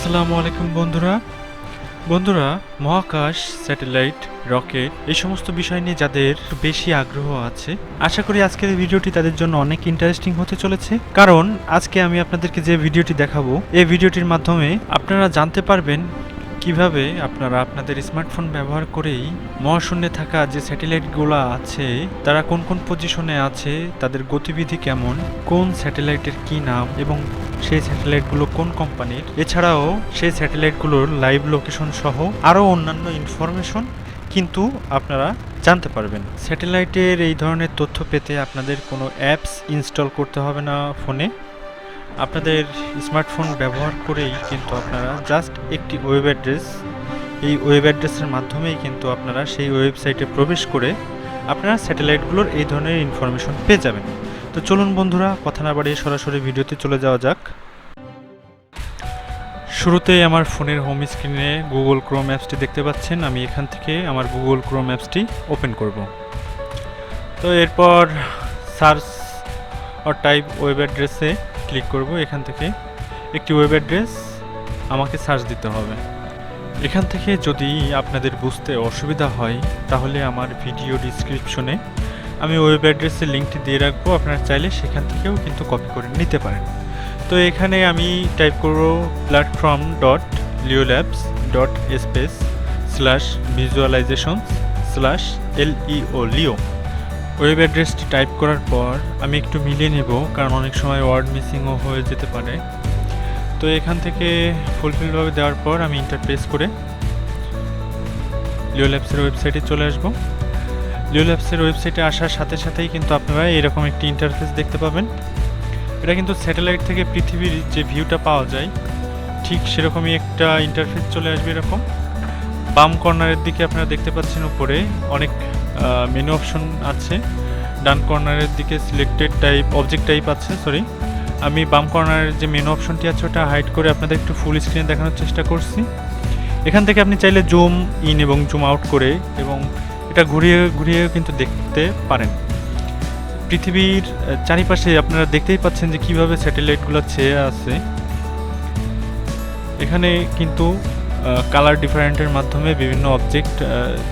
আসসালামু আলাইকুম বন্ধুরা মহাকাশ, স্যাটেলাইট, রকেট এই সমস্ত বিষয় নিয়ে যাদের বেশি আগ্রহ আছে, আশা করি আজকের এই ভিডিওটি তাদের জন্য অনেক ইন্টারেস্টিং হতে চলেছে। কারণ আজকে আমি আপনাদেরকে যে ভিডিওটি দেখাবো, এই ভিডিওটির মাধ্যমে আপনারা জানতে পারবেন কিভাবে আপনারা আপনাদের স্মার্টফোন ব্যবহার করেই মহাশূন্যে থাকা যে স্যাটেলাইটগুলো আছে তারা কোন কোন পজিশনে আছে, তাদের গতিবিধি কেমন, কোন স্যাটেলাইটের কি নাম এবং সেই স্যাটেলাইটগুলো কোন কোম্পানির, এছাড়াও সেই স্যাটেলাইটগুলোর লাইভ লোকেশন সহ আরও অন্যান্য ইনফরমেশন কিন্তু আপনারা জানতে পারবেন। স্যাটেলাইটের এই ধরনের তথ্য পেতে আপনাদের কোনো অ্যাপস ইনস্টল করতে হবে না ফোনে। আপনাদের স্মার্টফোন ব্যবহার করেই কিন্তু আপনারা জাস্ট একটি ওয়েব অ্যাড্রেস, এই ওয়েব অ্যাড্রেসের মাধ্যমেই কিন্তু আপনারা সেই ওয়েবসাইটে প্রবেশ করে আপনারা স্যাটেলাইটগুলোর এই ধরনের ইনফরমেশন পেয়ে যাবেন। তো চলুন বন্ধুরা, কথা না বাড়িয়ে সরাসরি ভিডিওতে চলে যাওয়া যাক। শুরুতেই আমার ফোনের হোম স্ক্রিনে গুগল ক্রোম অ্যাপসটি দেখতে পাচ্ছেন। আমি এখান থেকে আমার গুগল ক্রোম অ্যাপসটি ওপেন করব। তো এরপর সার্চ অর টাইপ ওয়েব অ্যাড্রেসে ক্লিক করব। এখান থেকে একটি ওয়েব অ্যাড্রেস আমাকে সার্চ দিতে হবে। এখান থেকে যদি আপনাদের বুঝতে অসুবিধা হয় তাহলে আমার ভিডিও ডিসক্রিপশনে আমি ওয়েব অ্যাড্রেসের লিঙ্কটি দিয়ে রাখবো, আপনারা চাইলে সেখান থেকেও কিন্তু কপি করে নিতে পারেন। তো এখানে আমি টাইপ করব platform.leolabs.space/visualizations/leo ওয়েব অ্যাড্রেসটি টাইপ করার পর আমি একটু মিলিয়ে নেব, কারণ অনেক সময় ওয়ার্ড মিসিংও হয়ে যেতে পারে। তো এখান থেকে ফুলফিলভাবে দেওয়ার পর আমি ইন্টার প্রেস করে লিও ল্যাবসের ওয়েবসাইটে চলে আসব। লিও ল্যাবসের ওয়েবসাইটে আসার সাথে সাথেই কিন্তু আপনারা এরকম একটি ইন্টারফেস দেখতে পাবেন। এটা কিন্তু স্যাটেলাইট থেকে পৃথিবীর যে ভিউটা পাওয়া যায় ঠিক সেরকমই একটা ইন্টারফেস চলে আসবে। এরকম বাম কর্নারের দিকে আপনারা দেখতে পাচ্ছেন উপরে অনেক মেনু অপশন আছে, ডান কর্নারের দিকে সিলেক্টেড টাইপ অবজেক্ট টাইপ আছে। আমি বাম কর্নারের যে মেনু অপশনটি আছে ওটা হাইড করে আপনাদের একটু ফুল স্ক্রিনে দেখানোর চেষ্টা করছি। এখান থেকে আপনি চাইলে জুম ইন এবং জুম আউট করে এবং এটা ঘুরিয়ে ঘুরিয়ে কিন্তু দেখতে পারেন। পৃথিবীর চারিপাশে আপনারা দেখতেই পাচ্ছেন যে কীভাবে স্যাটেলাইটগুলো ছেয়ে আছে। এখানে কিন্তু কালার ডিফারেন্টের মাধ্যমে বিভিন্ন অবজেক্ট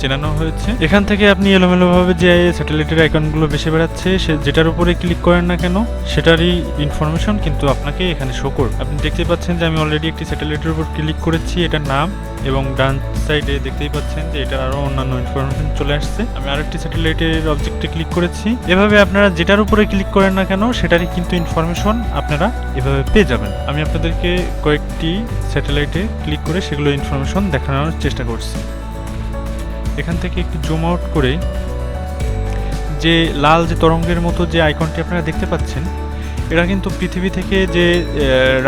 চেনানো হয়েছে। এখান থেকে আপনি এলোমেলোভাবে যে স্যাটেলাইটের আইকনগুলো বেশি বেড়াচ্ছে যেটার উপরে ক্লিক করেন না কেন সেটারই ইনফরমেশন কিন্তু আপনাকে এখানে শো করবে। আপনি দেখতেই পাচ্ছেন যে আমি অলরেডি একটি স্যাটেলাইটের উপর ক্লিক করেছি, এটার নাম, এবং ডান সাইডে দেখতেই পাচ্ছেন যে এটার আরও অন্যান্য ইনফরমেশন চলে আসছে। আমি আরেকটি স্যাটেলাইটের অবজেক্টে ক্লিক করেছি। এভাবে আপনারা যেটার উপরে ক্লিক করেন না কেন সেটারই কিন্তু ইনফরমেশন আপনারা এভাবে পেয়ে যাবেন। আমি আপনাদেরকে কয়েকটি স্যাটেলাইটে ক্লিক করে সেগুলো ইনফরমেশন দেখানোর চেষ্টা করছি। এখান থেকে একটু জুম আউট করে যে লাল যে তরঙ্গের মতো যে আইকনটি আপনারা দেখতে পাচ্ছেন, এটা কিন্তু পৃথিবী থেকে যে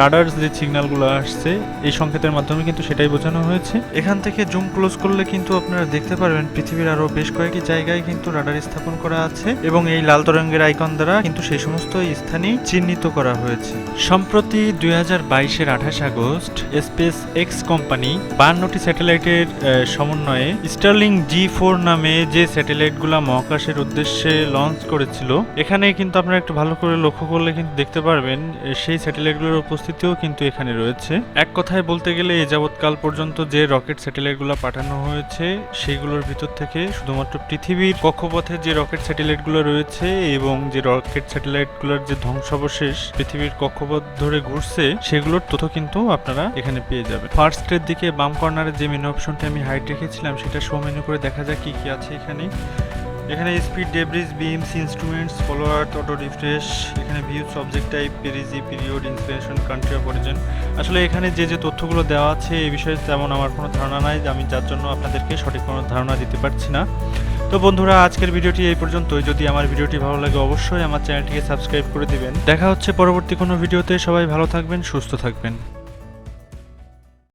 রাডার যে সিগন্যালগুলো আসছে এই সংকেতের মাধ্যমে কিন্তু সেটাই বোঝানো হয়েছে। এখান থেকে জুম ক্লোজ করলে কিন্তু আপনারা দেখতে পারবেন পৃথিবীর আরও বেশ কয়েকটি জায়গায় কিন্তু রাডার স্থাপন করা আছে এবং এই লাল তরঙ্গের আইকন দ্বারা কিন্তু সেই সমস্ত স্থানই চিহ্নিত করা হয়েছে। সম্প্রতি 2022-এর 28 আগস্ট স্পেস এক্স কোম্পানি 52টি স্যাটেলাইটের সমন্বয়ে স্টার্লিং G4 নামে যে স্যাটেলাইটগুলো মহাকাশের উদ্দেশ্যে লঞ্চ করেছিল, এখানে কিন্তু আপনারা একটু ভালো করে লক্ষ্য করলে দেখতে পারবেন সেই স্যাটেলাইটগুলোর উপস্থিতিও কিন্তু এখানে রয়েছে। এক কথায় বলতে গেলে এ যাবৎকাল পর্যন্ত যে রকেট স্যাটেলাইটগুলো পাঠানো হয়েছে সেগুলোর ভিতর থেকে শুধুমাত্র পৃথিবীর কক্ষপথে যে রকেট স্যাটেলাইটগুলো রয়েছে এবং যে রকেট স্যাটেলাইটগুলোর যে ধ্বংসাবশেষ পৃথিবীর কক্ষপথ ধরে ঘুরছে সেগুলোর তথ্য কিন্তু আপনারা এখানে পেয়ে যাবেন। ফার্স্টের দিকে বাম কর্নারে যে মেনু অপশনটি আমি হাইড রেখেছিলাম সেটা শো মেনু করে দেখা যাক কি কি আছে এখানে speed, debris, beams, instruments, follow earth, auto refresh, এখানে views, object type, perigee, period, inspiration, country of origin. আসলে এখানে যে তথ্যগুলো দেওয়া আছে এই বিষয়ে তেমন আমার কোনো ধারণা নাই, আমি যার জন্য আপনাদেরকে সঠিক কোনো ধারণা দিতে পারছি না। তো বন্ধুরা, আজকের ভিডিওটি এই পর্যন্তই। যদি আমার ভিডিওটি ভালো লাগে অবশ্যই আমার চ্যানেলটিকে সাবস্ক্রাইব করে দিবেন। দেখা হচ্ছে পরবর্তী কোনো ভিডিওতে। সবাই ভালো থাকবেন, সুস্থ থাকবেন।